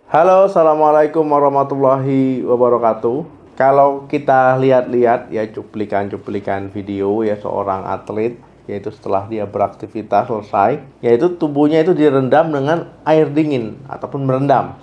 Halo, assalamualaikum warahmatullahi wabarakatuh. Kalau kita lihat-lihat ya cuplikan-cuplikan video ya seorang atlet, yaitu setelah dia beraktivitas selesai, yaitu tubuhnya itu direndam dengan air dingin ataupun merendam.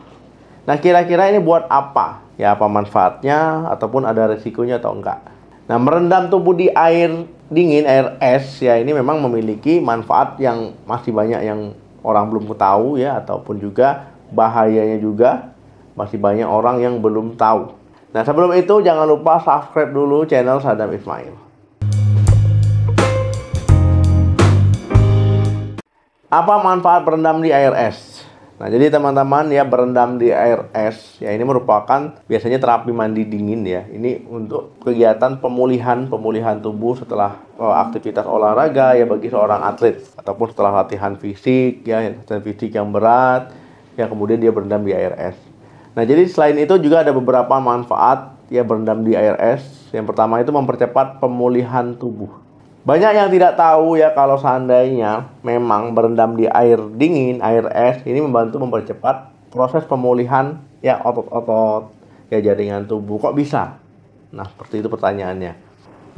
Nah, kira-kira ini buat apa? Ya, apa manfaatnya ataupun ada resikonya atau enggak? Nah, merendam tubuh di air dingin, air es ya ini memang memiliki manfaat yang masih banyak yang orang belum tahu ya, ataupun juga bahayanya juga masih banyak orang yang belum tahu. Nah, sebelum itu jangan lupa subscribe dulu channel Sadam Ismail. Apa manfaat berendam di air es? Nah, jadi teman-teman ya, berendam di air es ya ini merupakan biasanya terapi mandi dingin ya. Ini untuk kegiatan pemulihan tubuh setelah aktivitas olahraga ya, bagi seorang atlet ataupun setelah latihan fisik ya, latihan fisik yang berat ya, kemudian dia berendam di air es. Nah, jadi selain itu juga ada beberapa manfaat ya berendam di air es. Yang pertama itu mempercepat pemulihan tubuh. Banyak yang tidak tahu ya kalau seandainya memang berendam di air dingin, air es, ini membantu mempercepat proses pemulihan ya otot-otot, ya jaringan tubuh. Kok bisa? Nah, seperti itu pertanyaannya.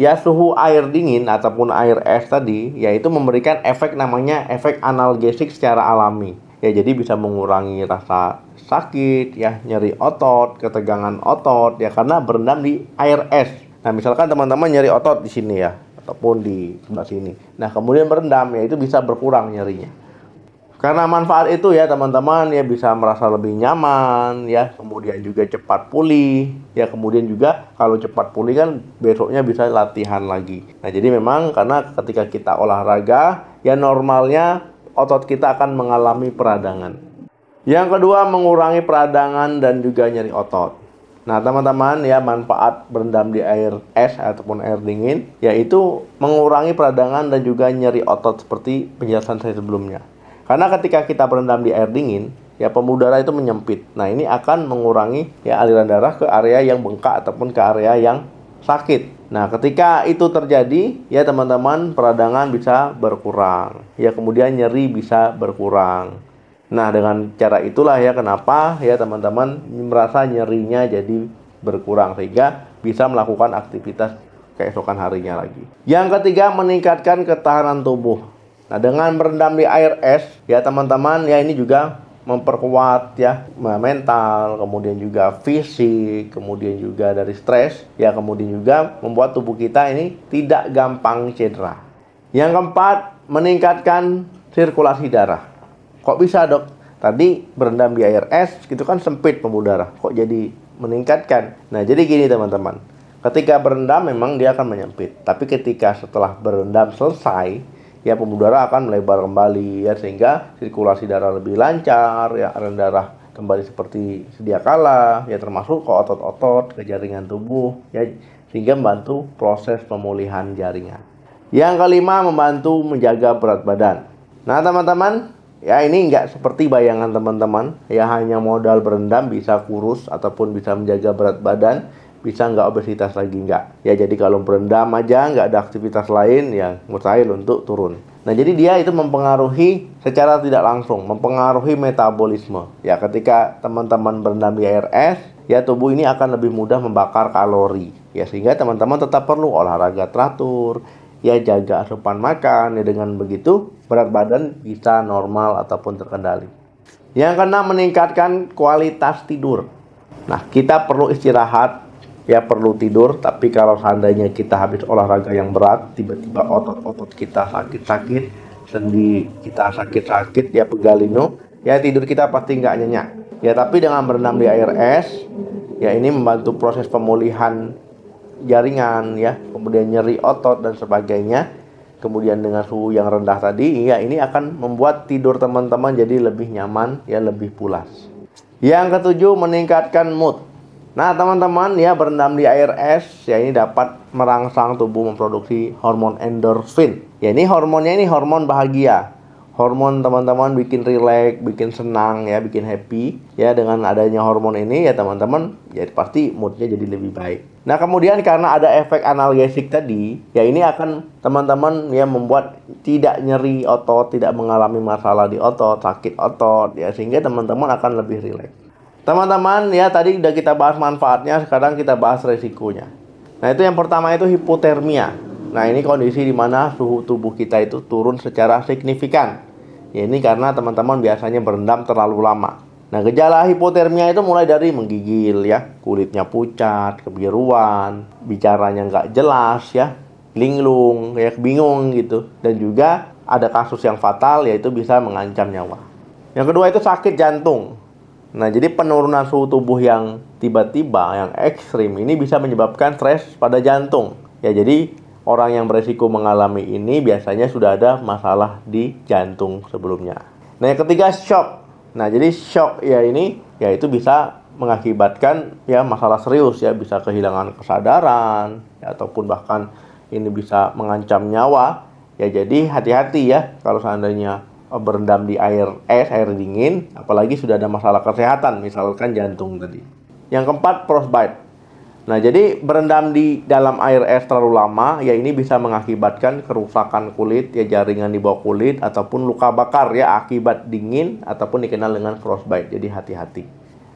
Ya, suhu air dingin ataupun air es tadi, yaitu memberikan efek namanya efek analgesik secara alami. Ya, jadi bisa mengurangi rasa sakit, ya nyeri otot, ketegangan otot, ya karena berendam di air es. Nah, misalkan teman-teman nyeri otot di sini ya, ataupun di sebelah sini. Nah, kemudian berendam ya itu bisa berkurang nyerinya. Karena manfaat itu ya teman-teman ya, bisa merasa lebih nyaman ya, kemudian juga cepat pulih ya, kemudian juga kalau cepat pulih kan besoknya bisa latihan lagi. Nah, jadi memang karena ketika kita olahraga ya normalnya otot kita akan mengalami peradangan. Yang kedua, mengurangi peradangan dan juga nyeri otot. Nah, teman-teman ya, manfaat berendam di air es ataupun air dingin yaitu mengurangi peradangan dan juga nyeri otot seperti penjelasan saya sebelumnya. Karena ketika kita berendam di air dingin, ya pembuluh darah itu menyempit. Nah, ini akan mengurangi ya aliran darah ke area yang bengkak ataupun ke area yang sakit. Nah, ketika itu terjadi, ya teman-teman, peradangan bisa berkurang. Ya, kemudian nyeri bisa berkurang. Nah, dengan cara itulah ya kenapa ya teman-teman merasa nyerinya jadi berkurang sehingga bisa melakukan aktivitas keesokan harinya lagi. Yang ketiga, meningkatkan ketahanan tubuh. Nah, dengan berendam di air es ya teman-teman ya ini juga memperkuat ya mental, kemudian juga fisik, kemudian juga dari stres ya, kemudian juga membuat tubuh kita ini tidak gampang cedera. Yang keempat, meningkatkan sirkulasi darah. Kok bisa, Dok? Tadi berendam di air es gitu kan sempit pembuluh darah, kok jadi meningkatkan? Nah, jadi gini teman-teman, ketika berendam memang dia akan menyempit, tapi ketika setelah berendam selesai ya pembuluh darah akan melebar kembali ya, sehingga sirkulasi darah lebih lancar ya, aliran darah kembali seperti sedia kala ya, termasuk ke otot-otot, ke jaringan tubuh ya, sehingga membantu proses pemulihan jaringan. Yang kelima, membantu menjaga berat badan. Nah, teman-teman ya, ini nggak seperti bayangan teman-teman ya, hanya modal berendam bisa kurus ataupun bisa menjaga berat badan, bisa nggak obesitas lagi, nggak ya. Jadi kalau berendam aja nggak ada aktivitas lain ya mustahil untuk turun. Nah, jadi dia itu mempengaruhi secara tidak langsung, mempengaruhi metabolisme ya. Ketika teman-teman berendam di air es ya, tubuh ini akan lebih mudah membakar kalori ya, sehingga teman-teman tetap perlu olahraga teratur ya, jaga asupan makan ya, dengan begitu berat badan bisa normal ataupun terkendali. Yang keenam, meningkatkan kualitas tidur. Nah, kita perlu istirahat ya, perlu tidur, tapi kalau seandainya kita habis olahraga yang berat, tiba-tiba otot-otot kita sakit-sakit, sendi kita sakit-sakit ya, pegalino ya, tidur kita pasti nggak nyenyak ya. Tapi dengan berendam di air es ya, ini membantu proses pemulihan jaringan ya, kemudian nyeri otot dan sebagainya. Kemudian dengan suhu yang rendah tadi ya, ini akan membuat tidur teman-teman jadi lebih nyaman ya, lebih pulas. Yang ketujuh, meningkatkan mood. Nah, teman-teman ya, berendam di air es ya ini dapat merangsang tubuh memproduksi hormon endorfin. Ya, ini hormonnya ini hormon bahagia. Hormon teman-teman bikin rileks, bikin senang ya, bikin happy ya. Dengan adanya hormon ini ya teman-teman ya pasti moodnya jadi lebih baik. Nah, kemudian karena ada efek analgesik tadi ya, ini akan teman-teman ya membuat tidak nyeri otot, tidak mengalami masalah di otot, sakit otot ya, sehingga teman-teman akan lebih rileks. Teman-teman ya, tadi udah kita bahas manfaatnya, sekarang kita bahas resikonya. Nah, itu yang pertama itu hipotermia. Nah, ini kondisi di mana suhu tubuh kita itu turun secara signifikan. Ya, ini karena teman-teman biasanya berendam terlalu lama. Nah, gejala hipotermia itu mulai dari menggigil ya, kulitnya pucat, kebiruan, bicaranya nggak jelas ya, linglung, kayak bingung gitu. Dan juga ada kasus yang fatal, yaitu bisa mengancam nyawa. Yang kedua itu sakit jantung. Nah, jadi penurunan suhu tubuh yang tiba-tiba, yang ekstrim, ini bisa menyebabkan stres pada jantung. Ya, jadi orang yang beresiko mengalami ini biasanya sudah ada masalah di jantung sebelumnya. Nah, yang ketiga shock. Nah, jadi shock ya ini, ya itu bisa mengakibatkan ya masalah serius ya, bisa kehilangan kesadaran, ya, ataupun bahkan ini bisa mengancam nyawa. Ya, jadi hati-hati ya kalau seandainya berendam di air es, air dingin, apalagi sudah ada masalah kesehatan, misalkan jantung tadi. Yang keempat, frostbite. Nah, jadi berendam di dalam air es terlalu lama, ya ini bisa mengakibatkan kerusakan kulit, ya jaringan di bawah kulit, ataupun luka bakar ya akibat dingin, ataupun dikenal dengan frostbite. Jadi hati-hati.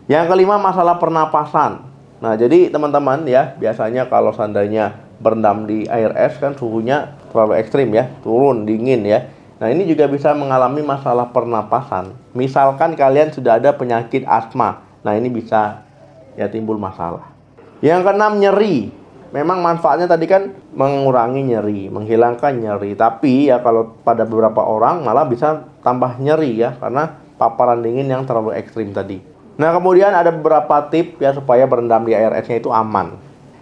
Yang kelima, masalah pernapasan. Nah, jadi teman-teman ya, biasanya kalau seandainya berendam di air es kan suhunya terlalu ekstrim ya, turun, dingin ya. Nah, ini juga bisa mengalami masalah pernapasan. Misalkan kalian sudah ada penyakit asma. Nah, ini bisa ya timbul masalah. Yang keenam, nyeri. Memang manfaatnya tadi kan mengurangi nyeri, menghilangkan nyeri. Tapi ya kalau pada beberapa orang malah bisa tambah nyeri ya, karena paparan dingin yang terlalu ekstrim tadi. Nah, kemudian ada beberapa tips ya supaya berendam di air esnya itu aman.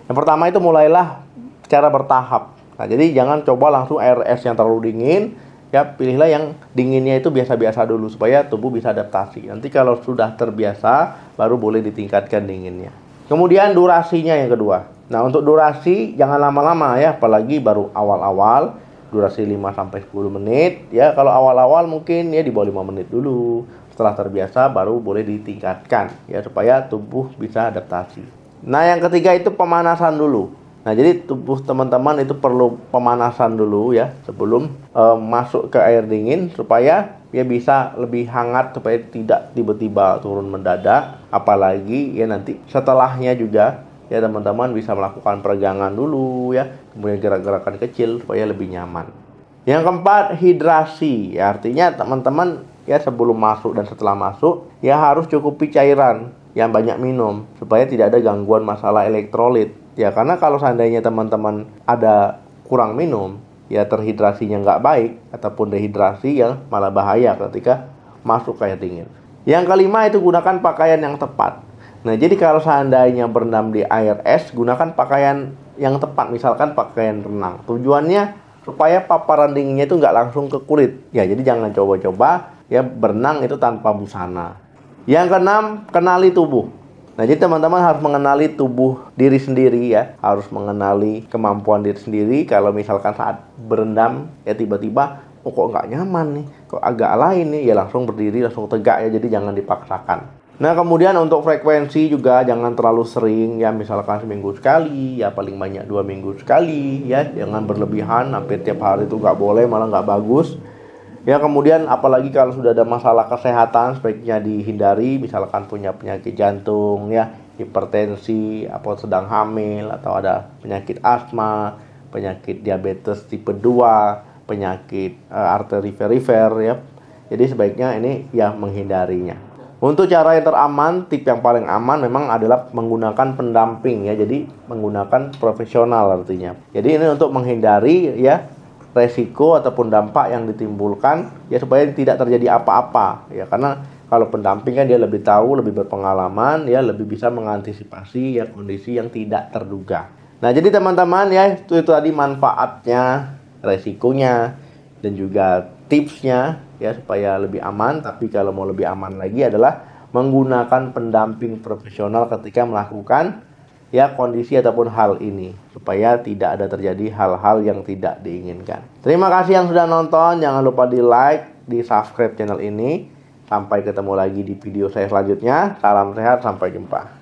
Yang pertama itu mulailah secara bertahap. Nah, jadi jangan coba langsung air es yang terlalu dingin. Ya, pilihlah yang dinginnya itu biasa-biasa dulu supaya tubuh bisa adaptasi. Nanti kalau sudah terbiasa, baru boleh ditingkatkan dinginnya. Kemudian durasinya yang kedua. Nah, untuk durasi jangan lama-lama ya, apalagi baru awal-awal. Durasi 5-10 menit. Ya, kalau awal-awal mungkin ya di bawah 5 menit dulu. Setelah terbiasa baru boleh ditingkatkan ya supaya tubuh bisa adaptasi. Nah, yang ketiga itu pemanasan dulu. Nah, jadi tubuh teman-teman itu perlu pemanasan dulu ya sebelum masuk ke air dingin supaya ya bisa lebih hangat, supaya tidak tiba-tiba turun mendadak. Apalagi ya nanti setelahnya juga ya teman-teman bisa melakukan peregangan dulu ya, kemudian gerak-gerakan kecil supaya lebih nyaman. Yang keempat, hidrasi. Ya, artinya teman-teman ya sebelum masuk dan setelah masuk ya harus cukupi cairan yang banyak minum supaya tidak ada gangguan masalah elektrolit. Ya, karena kalau seandainya teman-teman ada kurang minum, ya terhidrasinya nggak baik, ataupun dehidrasi yang malah bahaya ketika masuk ke air dingin. Yang kelima itu gunakan pakaian yang tepat. Nah, jadi kalau seandainya berendam di air es, gunakan pakaian yang tepat, misalkan pakaian renang. Tujuannya supaya paparan dinginnya itu nggak langsung ke kulit. Ya, jadi jangan coba-coba ya berenang itu tanpa busana. Yang keenam, kenali tubuh. Nah, jadi teman-teman harus mengenali tubuh diri sendiri ya. Harus mengenali kemampuan diri sendiri. Kalau misalkan saat berendam ya tiba-tiba, oh kok nggak nyaman nih, kok agak lain nih, ya langsung berdiri, langsung tegak ya. Jadi jangan dipaksakan. Nah, kemudian untuk frekuensi juga jangan terlalu sering ya. Misalkan seminggu sekali, ya paling banyak 2 minggu sekali ya. Jangan berlebihan, hampir tiap hari itu nggak boleh, malah nggak bagus. Ya, kemudian apalagi kalau sudah ada masalah kesehatan sebaiknya dihindari, misalkan punya penyakit jantung ya, hipertensi, atau sedang hamil, atau ada penyakit asma, penyakit diabetes tipe 2, penyakit arteri perifer ya. Jadi sebaiknya ini ya menghindarinya. Untuk cara yang teraman, tip yang paling aman memang adalah menggunakan pendamping ya. Jadi menggunakan profesional artinya. Jadi ini untuk menghindari ya resiko ataupun dampak yang ditimbulkan ya, supaya tidak terjadi apa-apa ya, karena kalau pendamping kan dia lebih tahu, lebih berpengalaman ya, lebih bisa mengantisipasi ya kondisi yang tidak terduga. Nah, jadi teman-teman ya itu tadi manfaatnya, resikonya, dan juga tipsnya ya supaya lebih aman. Tapi kalau mau lebih aman lagi adalah menggunakan pendamping profesional ketika melakukan ya kondisi ataupun hal ini, supaya tidak ada terjadi hal-hal yang tidak diinginkan. Terima kasih yang sudah nonton. Jangan lupa di like, di subscribe channel ini. Sampai ketemu lagi di video saya selanjutnya. Salam sehat, sampai jumpa.